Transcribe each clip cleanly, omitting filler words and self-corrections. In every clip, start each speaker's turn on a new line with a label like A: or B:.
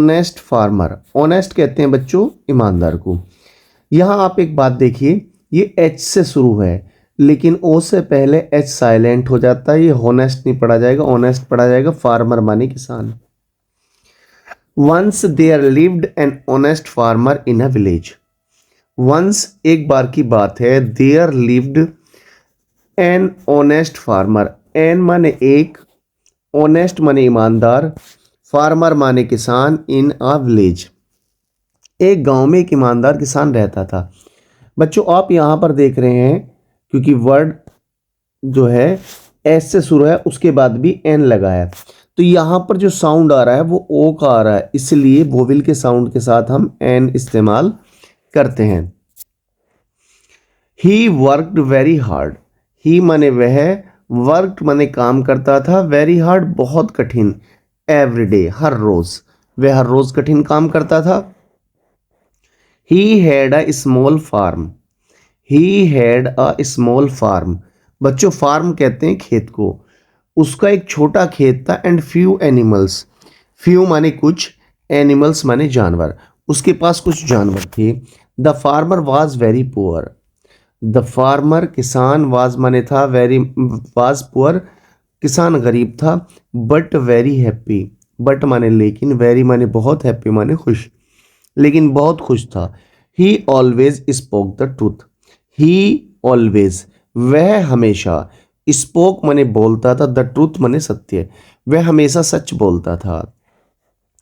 A: Honest farmer. Honest कहते हैं बच्चों ईमानदार को। यहाँ आप एक बात देखिए, ये एच से शुरू है लेकिन ओ से पहले एच साइलेंट हो जाता है। ये होनेस्ट नहीं पढ़ा जाएगा, ऑनेस्ट पढ़ा जाएगा। फार्मर माने किसान। Once there lived an honest farmer in a village. Once एक बार की बात है, there lived an honest farmer. An माने एक, ऑनेस्ट माने ईमानदार, फार्मर माने किसान, इन अ विलेज। एक गांव में एक ईमानदार किसान रहता था। बच्चों आप यहाँ पर देख रहे हैं क्योंकि वर्ड जो है एस से शुरू है उसके बाद भी एन लगा है, तो यहाँ पर जो साउंड आ रहा है वो ओ का आ रहा है, इसलिए वोवेल के साउंड के साथ हम एन इस्तेमाल करते हैं। He worked very hard. He माने वह, वर्कड माने काम करता था, वेरी हार्ड बहुत कठिन, एवरी डे हर रोज, वह हर रोज कठिन काम करता था। He had a small farm. He had a small farm. बच्चों फार्म कहते हैं खेत को। उसका एक छोटा खेत था। And few animals. फ्यू माने कुछ, एनिमल्स माने जानवर। उसके पास कुछ जानवर थे। The farmer was very poor. The farmer किसान, वाज माने था, वेरी वाज पुअर किसान गरीब था, बट वेरी हैप्पी। बट माने लेकिन, वेरी माने बहुत, हैप्पी माने खुश, लेकिन बहुत खुश था। ही always spoke the truth. He always वह हमेशा, स्पोक माने बोलता था, द ट्रूथ माने सत्य, वह हमेशा सच बोलता था।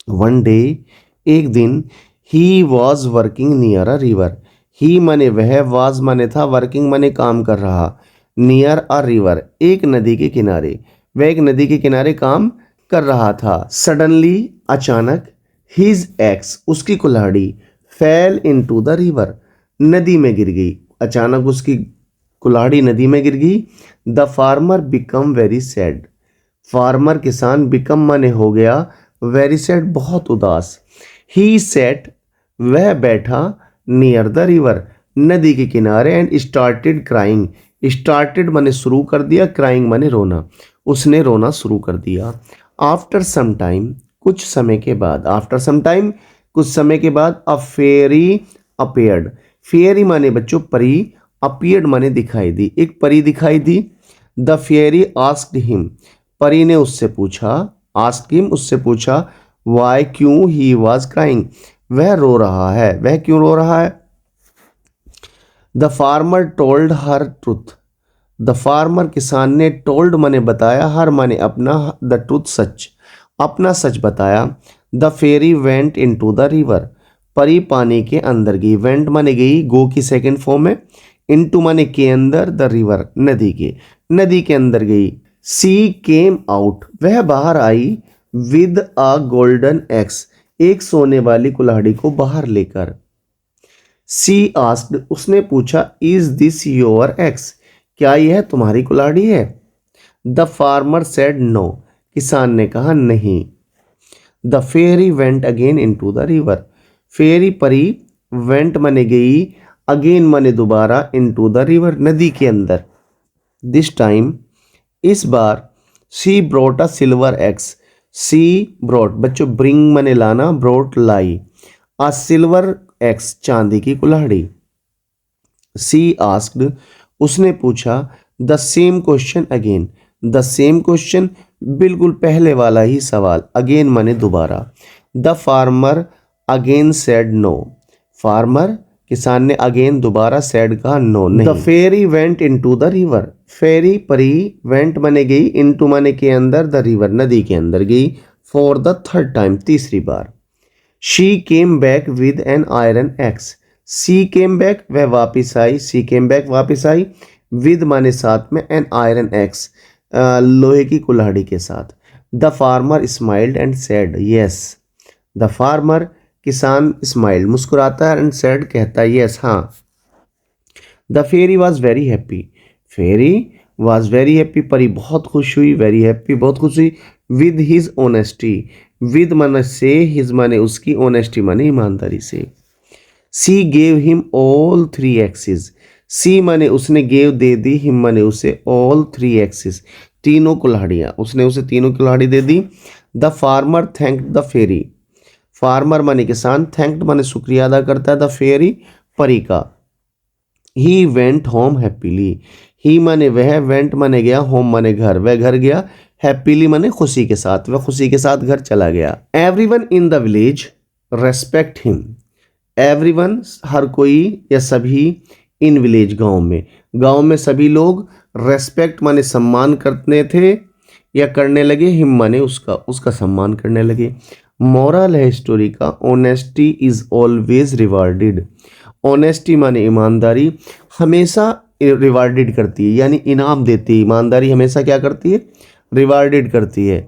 A: वन डे एक दिन, he was working near a river. He माने वह, वाज माने था, वर्किंग माने काम कर रहा, नियर अ रिवर एक नदी के किनारे, वह एक नदी के किनारे काम कर रहा था। सडनली अचानक, हिज एक्स उसकी कुल्हाड़ी, फेल इनटू द रिवर नदी में गिर गई। अचानक उसकी कुल्हाड़ी नदी में गिर गई। The farmer become very sad. Farmer किसान, बिकम माने हो गया, वेरी सैड बहुत उदास। ही सेट वह बैठा, नियर द रिवर नदी के किनारे, एंड स्टार्टेड क्राइंग। स्टार्टेड माने शुरू कर दिया, क्राइंग माने रोना, उसने रोना शुरू कर दिया। आफ्टर सम टाइम कुछ समय के बाद, आफ्टर सम टाइम कुछ समय के बाद, अ फेरी अपेयर्ड। फेरी माने बच्चों परी, अपियर्ड माने दिखाई दी, एक परी दिखाई दी। The fairy asked him. परी ने उससे पूछा, आस्क्ड हिम उससे पूछा, वाई क्यों, ही वाज क्राइंग वह रो रहा है, वह क्यों रो रहा है। The farmer told her truth. The farmer किसान ने, टोल्ड माने बताया, हर माने अपना, द ट्रूथ सच, अपना सच बताया। The fairy went into the river. परी पानी के अंदर गई। वेंट माने गई, गो की सेकंड फॉर्म है, इनटू माने के अंदर, द रिवर नदी के अंदर गई। सी केम आउट वह बाहर आई, विद अ गोल्डन एक्स एक सोने वाली कुल्हाड़ी को बाहर लेकर। सी आस्क्ड उसने पूछा, इज दिस योर एक्स क्या यह तुम्हारी कुल्हाड़ी है। द फार्मर सेड नो किसान ने कहा नहीं। The fairy went again into the river. Fairy परी, वेंट माने गई, अगेन माने दोबारा, इनटू द रिवर नदी के अंदर। दिस टाइम इस बार, she brought a silver axe. She brought बच्चों ब्रिंग माने लाना, ब्रोट लाई, अ सिल्वर एक्स चांदी की कुल्हाड़ी। सी आस्क्ड उसने पूछा, the same question again. The same question बिल्कुल पहले वाला ही सवाल, अगेन माने दोबारा। The farmer again said no. Farmer किसान ने अगेन दोबारा, सेड कहा नो नहीं। The fairy went into the river. Fairy परी, वेंट माने गई, इनटू माने के अंदर, द रिवर नदी के अंदर गई। फॉर द थर्ड टाइम तीसरी बार। She came back with an iron axe. She came back वह वापिस आई, सी केम बैक वापिस आई, विद माने साथ में, एन आयरन एक्स लोहे की कुल्हाड़ी के साथ। The farmer smiled and said yes. The farmer किसान, स्माइल्ड मुस्कुराता है, एंड सेड कहता है यस हाँ। The fairy was very happy. Fairy was very happy परी बहुत खुश हुई, वेरी हैप्पी बहुत खुश हुई, विद हिज ऑनेस्टी। विद माने से, हिज माने उसकी, ऑनेस्टी माने ईमानदारी से। She gave him all three axes. She माने उसने, गेव दे दी, हिम माने उसे, ऑल थ्री एक्सिस तीनों कुल्हाड़ियाँ, उसने उसे तीनों कुल्हाड़ी दे दी। The farmer thanked the fairy. Farmer माने किसान, थैंक्ड माने शुक्रिया अदा करता है, द फेयरी परी का। ही वेंट होम हैप्पीली, ही माने वह, वेंट माने गया, होम माने घर, वह घर गया, हैप्पीली माने खुशी के साथ, वह खुशी के साथ घर चला गया। Everyone in the village respect him, everyone हर कोई या सभी, इन विलेज गांव में सभी लोग, रेस्पेक्ट माने सम्मान करते थे या करने लगे, हिम माने उसका सम्मान करने लगे। मोरल है स्टोरी का, honesty is always rewarded, honesty माने ईमानदारी हमेशा रिवार्डेड करती है, यानी इनाम देती है। ईमानदारी हमेशा क्या करती है? रिवार्डेड करती है।